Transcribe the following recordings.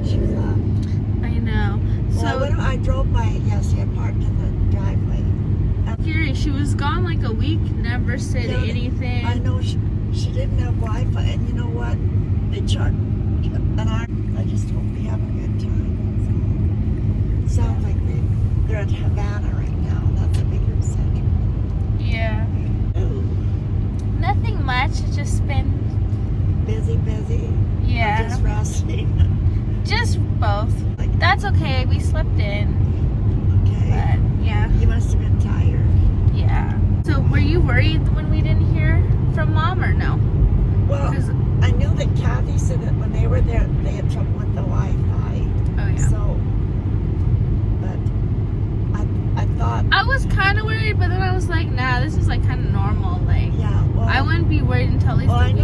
she was up. I know. Well, So I drove by it yesterday. I parked in the driveway. curious. She was gone like a week. Never said anything. I know she didn't have Wi-Fi, and you know what? They charged an hour. I just hope they have a good time. So, sounds like they're at Havana right now. That's a bigger center. Yeah. Ooh, Nothing much. It's just been busy. yeah. Or just resting. Just both. Like, That's okay. We slept in. okay. But yeah. You must have been tired. Yeah. So were you worried when we didn't hear from Mom or no? Well, 'Cause- I knew that Kathy said that when they were there, they had trouble with the Wi-Fi. oh yeah. So, but I thought, I was kind of worried, but then I was like, nah, this is like kind of normal. Like, yeah. Well, I wouldn't be worried until at least well, a I week.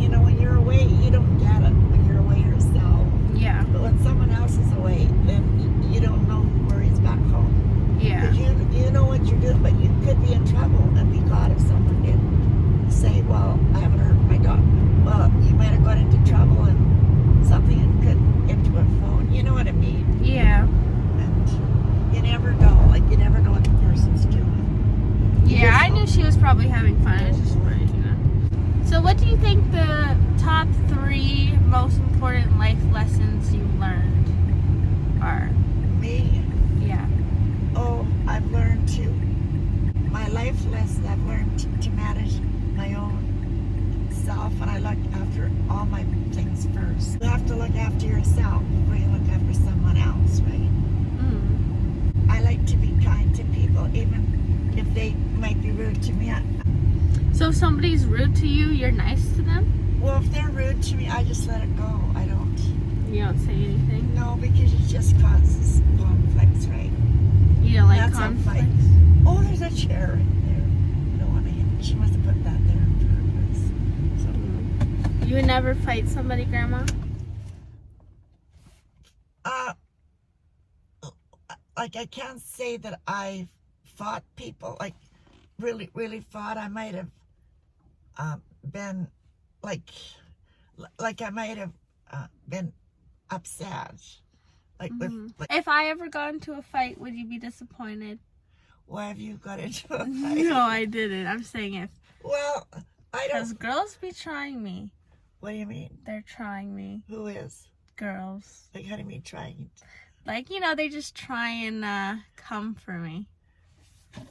know, when you're away, you don't get it when you're away yourself. Yeah. But when someone else is away, then you don't know who worries back home. Yeah. 'Cause you know what you're doing, but you could be in trouble and be glad if someone did say, well, I haven't heard from my daughter. Well, you might have got into trouble and something could into a phone. You know what I mean? Yeah. And you never know. Like, you never know what the person's doing. Yeah, I knew she was probably having fun. I was just worried, you know. So what do you think the top 3 most important life lessons you learned are? Me? Yeah. Oh, I've learned my life lesson, I've learned to manage my own self, and I look after all my things first. You have to look after yourself before you look after someone else, right? Mm. I like to be kind to people, even if they might be rude to me. So if somebody's rude to you, you're nice to them? Well, if they're rude to me, I just let it go. I don't. You don't say anything? No, because it just causes conflicts, right? You don't like That's a conflict? fight. Oh, there's a chair right there. I don't want to hit. She must have put that there on purpose. So, You would never fight somebody, Grandma? like, I can't say that I've fought people, like, really fought. I might have been, like I might have been upset. Like, with, like, If I ever got into a fight, would you be disappointed? why have you got into a fight? No, I didn't. I'm saying if. Well, I Because don't. girls be trying me. What do you mean? They're trying me. Who is? Girls. Like, how do you mean trying? Like, they just try and come for me.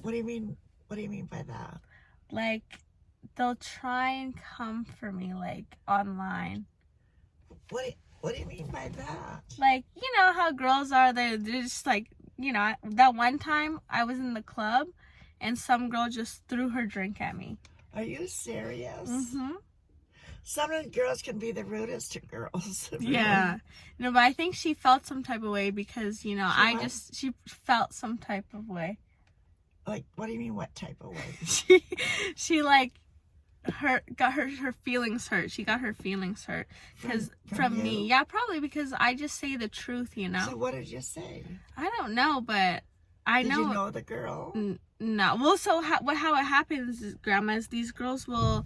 What do you mean? What do you mean by that? Like, they'll try and come for me, like, online. What do you mean by that? Like, you know how girls are, they're just like, that one time I was in the club and some girl just threw her drink at me. Are you serious? Mm-hmm. Some of the girls can be the rudest to girls. Really. Yeah. No, but I think she felt some type of way because, she felt some type of way. Like, what do you mean, what type of way? She like, got her feelings hurt. She got her feelings hurt because from me. Yeah, probably because I just say the truth, So what did you say? I don't know, but I Did know. you know the girl? No. Well, so how it happens, is, Grandma, is these girls will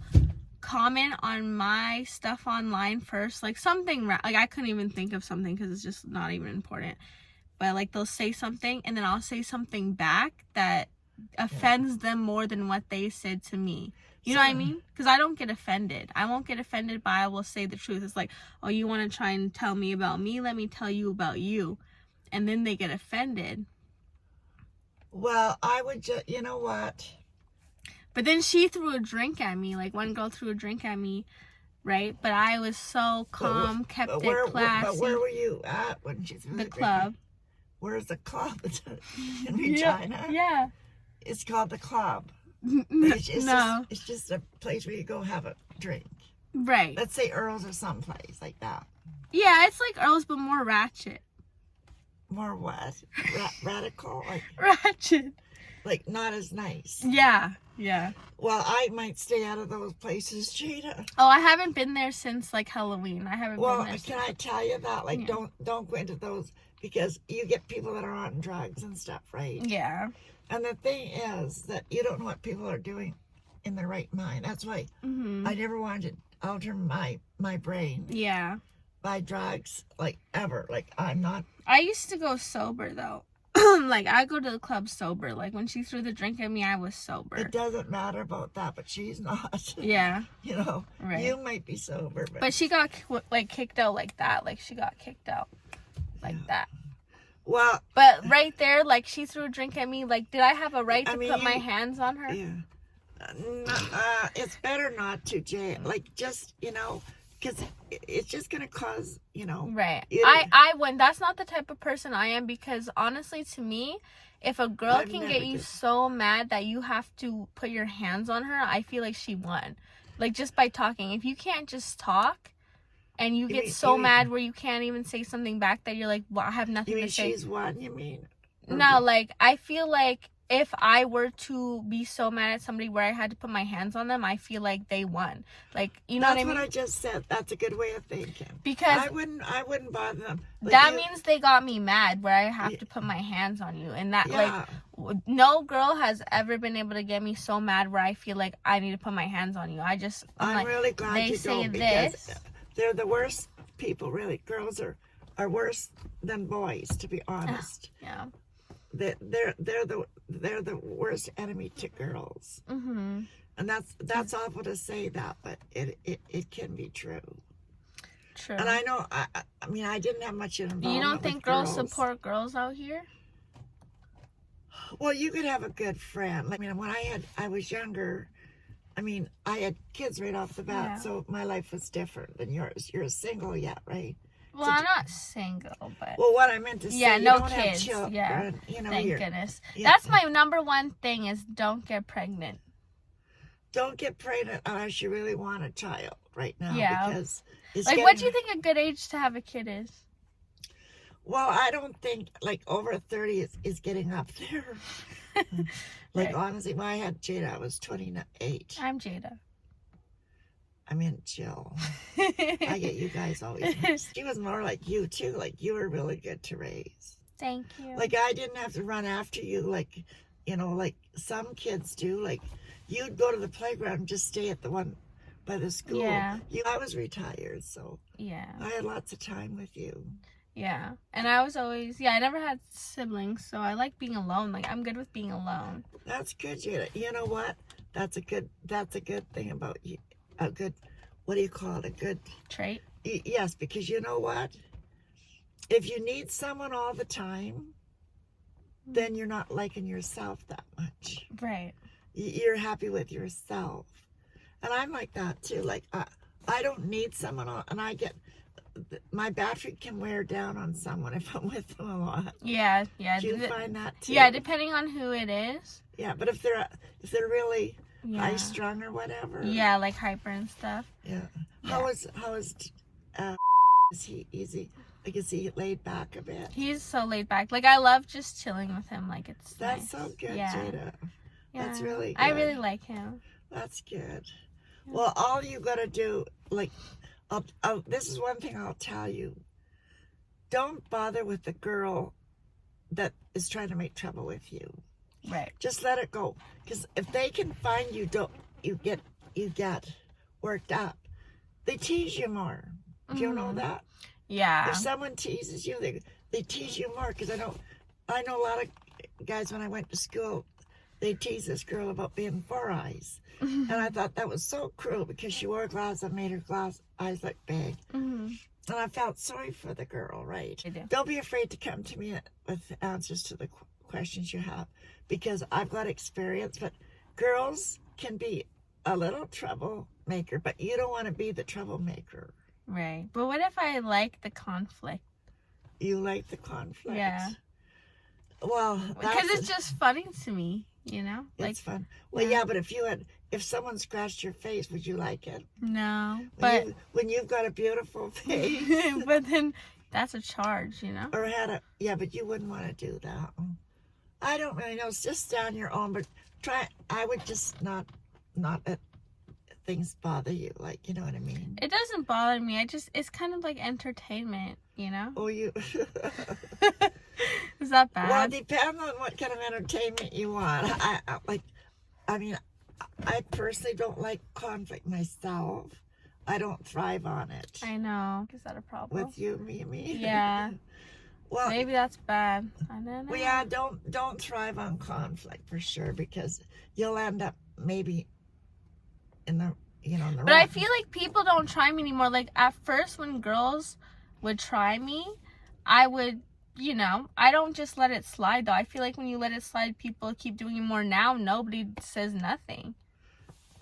comment on my stuff online first, like something like I couldn't even think of something because it's just not even important. But like they'll say something and then I'll say something back that offends them more than what they said to me. You know what I mean? Because I don't get offended. I won't get offended, but I will say the truth. It's like, oh, you want to try and tell me about me? Let me tell you about you. And then they get offended. Well, I would just, you know what? But then she threw a drink at me. Like, one girl threw a drink at me, right? But I was so calm, kept it classy. But where were you at when she threw the club. Where's the club? In Regina? Yeah. It's called the club. No. It's just a place where you go have a drink. Right. Let's say Earl's or someplace like that. Yeah, it's like Earl's, but more ratchet. More what? Radical? Like, Ratchet. like not as nice. Yeah. Well, I might stay out of those places, Jada. Oh, I haven't been there since like Halloween. I haven't been there. Can I tell you that? Like, don't go into those because you get people that are on drugs and stuff, right? Yeah. And the thing is that you don't know what people are doing in their right mind. That's why I never wanted to alter my brain. Yeah. buy drugs, like, ever. Like, I'm not. I used to go sober though. Like I go to the club sober. Like when she threw the drink at me, I was sober. It doesn't matter about that, but she's not. Yeah. You know, Right. you might be sober, But she got like kicked out like that. Like she got kicked out like that. well, But right there, like she threw a drink at me. Like, did I have a right to put my hands on her? yeah. It's better not to, Jay. Like, just, you know, because it's just gonna cause, you know. Right. You- I when that's not the type of person I am, because honestly, to me, if a girl I've can never get you did. so mad that you have to put your hands on her, I feel like she won. Like just by talking. If you can't just talk and you get so mad where you can't even say something back that you're like, well, I have nothing You mean to say. she's one? You mean? No, like I feel like if I were to be so mad at somebody where I had to put my hands on them, I feel like they won. Like, you know That's what I mean? what I just said. That's a good way of thinking. Because I wouldn't bother them. Like, that you- means they got me mad where I have to put my hands on you. And that, yeah. like, no girl has ever been able to get me so mad where I feel like I need to put my hands on you. I'm like, really glad they you say don't, because this. they're the worst people, really. Girls are worse than boys, to be honest. Yeah. They're the worst enemy to girls. Mm-hmm. And that's awful to say that, but it can be true. True. And I know, I mean, I didn't have much involvement. You don't with think girls support girls out here? Well, you could have a good friend. I mean, when I was younger, I mean, I had kids right off the bat, Yeah. so my life was different than yours. You're single yet, right? Well, I'm not single, but Well, what I meant to say, yeah, you no don't have kids. children. Yeah. You know, Thank you're, goodness. yeah. That's my number one thing is don't get pregnant. Don't get pregnant unless you really want a child right now. Yeah. Because it's Like, what do you think a good age to have a kid is? Well, I don't think, like, over 30 is getting up there. Like, Right. honestly, when I had Jada, I was 28. I'm Jada. I mean, Jill. I get you guys always mixed. She was more like you, too. Like, you were really good to raise. Thank you. Like, I didn't have to run after you, like, you know, like some kids do. Like, you'd go to the playground and just stay at the one by the school. Yeah. I was retired, so Yeah. I had lots of time with you. Yeah. And I was always, I never had siblings, so I like being alone. Like, I'm good with being alone. That's good, Jada. You know what? That's a good thing about you. A good, what do you call it? A good Trait? yes, because you know what? If you need someone all the time, then you're not liking yourself that much. Right. You're happy with yourself. And I'm like that too. Like, I don't need someone, and I get, my battery can wear down on someone if I'm with them a lot. Yeah. Yeah. Do you find that too? Yeah, depending on who it is. Yeah, but if they're really Yeah. high strung or whatever. Yeah, like hyper and stuff. Yeah. How is is he easy? Like, is he laid back a bit? He's so laid back. Like, I love just chilling with him. Like, it's That's nice. so good, Yeah. Jada. Yeah. That's really good. I really like him. That's good. Well, all you gotta do, like, this is one thing I'll tell you. Don't bother with the girl that is trying to make trouble with you. Right. Just let it go. Because if they can find you, you get worked up. They tease you more. Do you know that? Yeah. If someone teases you, they tease you more. Because I know a lot of guys when I went to school, they tease this girl about being four eyes. And I thought that was so cruel because she wore glasses and made her eyes look big. Mm-hmm. And I felt sorry for the girl, right? I do. Don't be afraid to come to me with answers to the questions you have, because I've got experience. But girls can be a little troublemaker, but you don't want to be the troublemaker. Right. But what if I like the conflict? You like the conflict. Yeah. Well, Because it's just funny to me, you know? Like, it's fun. Well, yeah, but if someone scratched your face, would you like it? no. But When you've got a beautiful face, but then that's a charge, you know? or but you wouldn't want to do that. I don't really know. It's just down your own, but I would just not let things bother you. Like, you know what I mean? It doesn't bother me. It's kind of like entertainment, you know? Oh, you. Is that bad? Well, it depends on what kind of entertainment you want. I personally don't like conflict myself. I don't thrive on it. I know. Is that a problem? With you, Mimi. Yeah. Well, Maybe that's bad. I don't know. well, yeah, don't thrive on conflict for sure, because you'll end up maybe in the in the But I wrong. feel like people don't try me anymore. Like at first when girls would try me, I would, I don't just let it slide though. I feel like when you let it slide, people keep doing it more. Now nobody says nothing.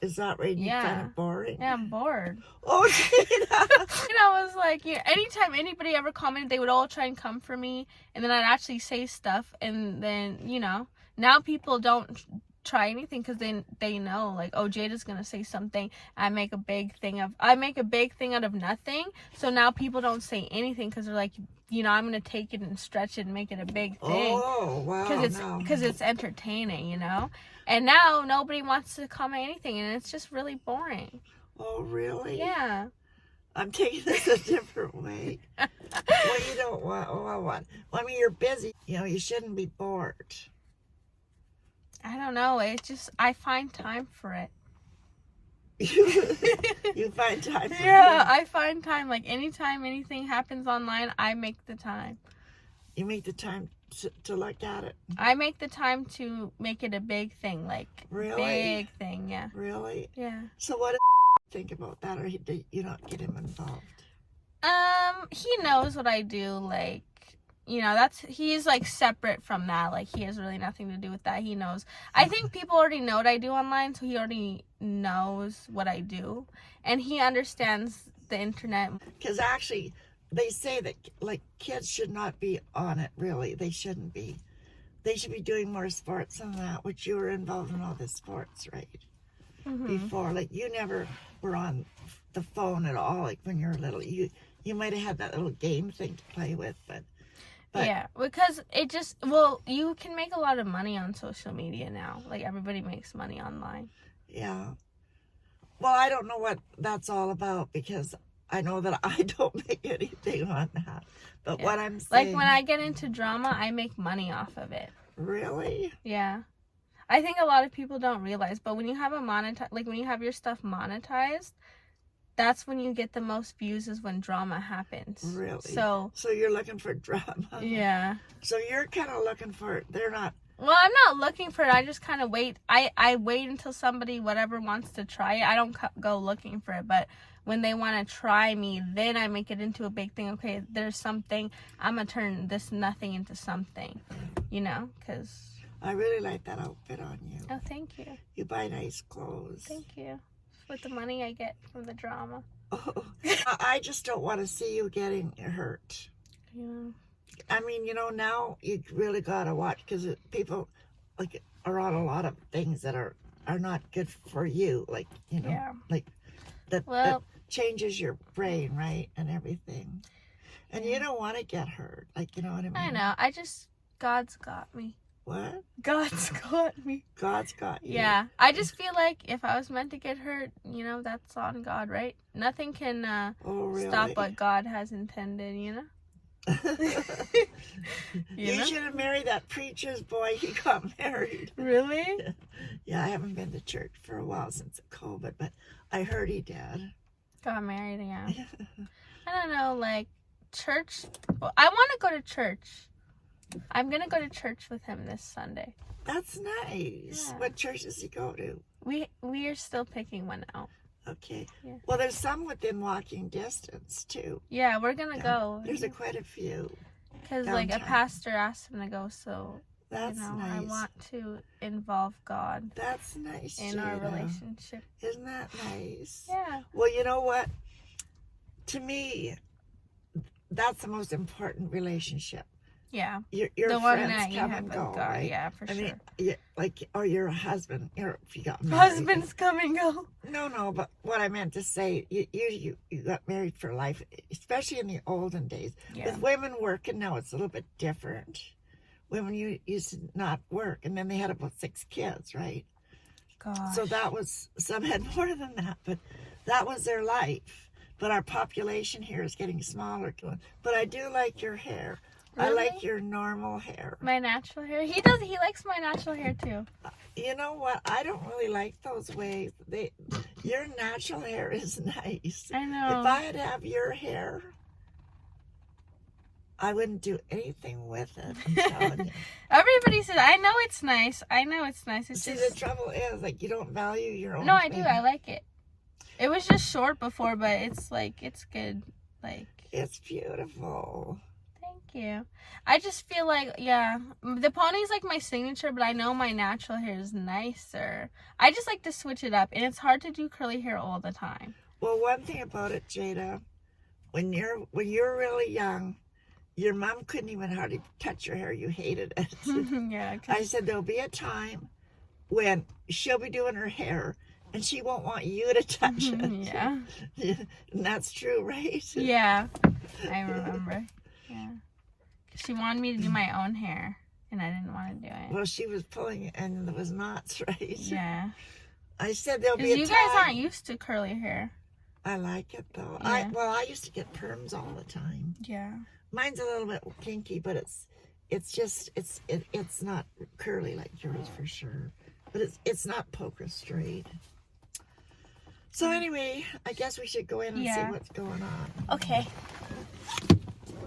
Is that right? You Yeah. find it boring? Yeah, I'm bored. Oh, Gina. And I was like, anytime anybody ever commented, they would all try and come for me, and then I'd actually say stuff, and then now people don't try anything because they know, like, oh, Jada's gonna say something. I make a big thing out of nothing. So now people don't say anything because they're like, I'm gonna take it and stretch it and make it a big thing Oh, wow. because it's entertaining, And now nobody wants to comment anything, and it's just really boring. Oh, really? Yeah. I'm taking this a different way. Well, you don't want. Well, I mean, you're busy. You shouldn't be bored. I don't know. It's just I find time for it. You find time for Yeah, I find time. Like anytime anything happens online, I make the time. You make the time to look at it. I make the time to make it a big thing, like Really? big thing. Yeah. Really? Yeah. So what do you think about that, or do you not get him involved? He knows what I do. Like, he's like separate from that. Like he has really nothing to do with that. He knows. I think people already know what I do online, so he already knows what I do, and he understands the internet. Because actually, they say that like kids should not be on it. Really, they shouldn't be. They should be doing more sports than that. Which you were involved in all the sports, right? Mm-hmm. Before, like you never were on the phone at all. Like when you were little, you might have had that little game thing to play with, but yeah, because you can make a lot of money on social media now. Like everybody makes money online. yeah. Well, I don't know what that's all about, because I know that I don't make anything on that. But Yeah. what I'm saying, Like when I get into drama, I make money off of it. really, Yeah. I think a lot of people don't realize, but when you have when you have your stuff monetized, that's when you get the most views, is when drama happens. Really? So you're looking for drama. yeah. So you're kind of looking for. They're not. Well, I'm not looking for it. I just kind of wait. I wait until somebody, whatever, wants to try it. I don't go looking for it. But when they want to try me, then I make it into a big thing. Okay, there's something. I'm going to turn this nothing into something, because... I really like that outfit on you. Oh, thank you. You buy nice clothes. Thank you. With the money I get from the drama. Oh, I just don't want to see you getting hurt. Yeah. I mean, now you really got to watch, because people like are on a lot of things that are not good for you. Like, Yeah. like that changes your brain, right? And everything. And you don't want to get hurt. Like, you know what I mean? I know. God's got me. What? God's got me. God's got you. Yeah. I just feel like if I was meant to get hurt, that's on God, right? Nothing can Oh, really? stop what God has intended, You should have married that preacher's boy. He got married. Really? Yeah, I haven't been to church for a while since COVID, but I heard he did. Got married, yeah. I don't know, like, church. Well, I want to go to church. I'm going to go to church with him this Sunday. That's nice. Yeah. What church does he go to? We are still picking one out. Okay. Yeah. Well, there's some within walking distance, too. Yeah, we're going to go. There's quite a few. Because, like, a downtown. pastor asked him to go, so, That's nice. I want to involve God That's nice, in our Jada. relationship. Isn't that nice? Yeah. Well, you know what? To me, that's the most important relationship. Yeah. Your The one friends that you come have and with go, God. right? Yeah, for I sure. mean, or your husband, if you got married. Husbands come and go. No, but what I meant to say, you got married for life, especially in the olden days. Yeah. With women working now, it's a little bit different. Women used to not work, and then they had about 6 kids, right? Gosh. So some had more than that, but that was their life. But our population here is getting smaller too. But I do like your hair. I Really? like your normal hair. My natural hair. He likes my natural hair too. You know what? I don't really like those waves. Your natural hair is nice. I know. If I had to have your hair, I wouldn't do anything with it. I'm telling you. Everybody says, I know it's nice. I know it's nice. It's See, just... the trouble is, like, you don't value your own No, I do. thing. I like it. It was just short before, but it's like, it's good. Like, It's beautiful. thank you. I just feel like, yeah, the pony's like my signature, but I know my natural hair is nicer. I just like to switch it up, and it's hard to do curly hair all the time. Well, one thing about it, Jada, when you're really young, your mom couldn't even hardly touch your hair. You hated it. Yeah. I said there'll be a time when she'll be doing her hair and she won't want you to touch it. Yeah. And that's true, right? Yeah. I remember. Yeah. She wanted me to do my own hair, and I didn't want to do it. Well, she was pulling it and it was knots, right? Yeah. I said there'll be a Because you time. guys aren't used to curly hair. I like it though. Yeah. I used to get perms all the time. Yeah. Mine's a little bit kinky, but it's not curly like yours for sure. But it's not poker straight. So anyway, I guess we should go in and see what's going on. Okay.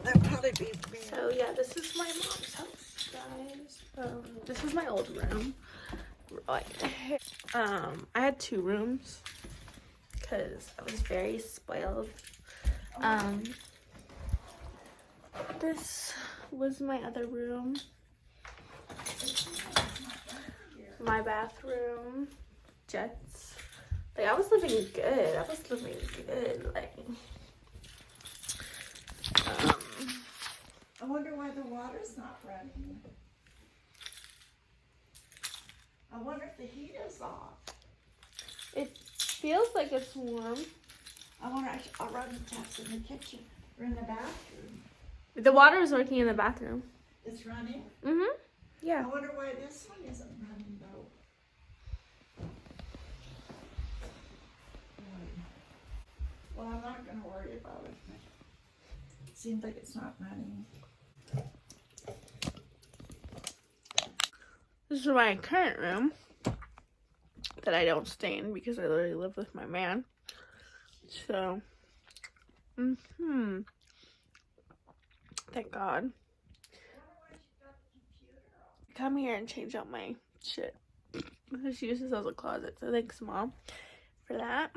That'd probably be me. So yeah, this is my mom's house, guys. This is my old room. Right. I had 2 rooms because I was very spoiled. This was my other room. My bathroom. Jets. Like, I was living good. Like, I wonder why the water's not running. I wonder if the heat is off. it feels like it's warm. I wonder, I'll run the taps in the kitchen or in the bathroom. The water is working in the bathroom. It's running? Mm-hmm. Yeah. I wonder why this one isn't running though. Well, I'm not going to worry about it. It seems like it's not running. This is my current room that I don't stay in because I literally live with my man. So, thank God. Come here and change out my shit because she uses it as a closet. So thanks, Mom, for that.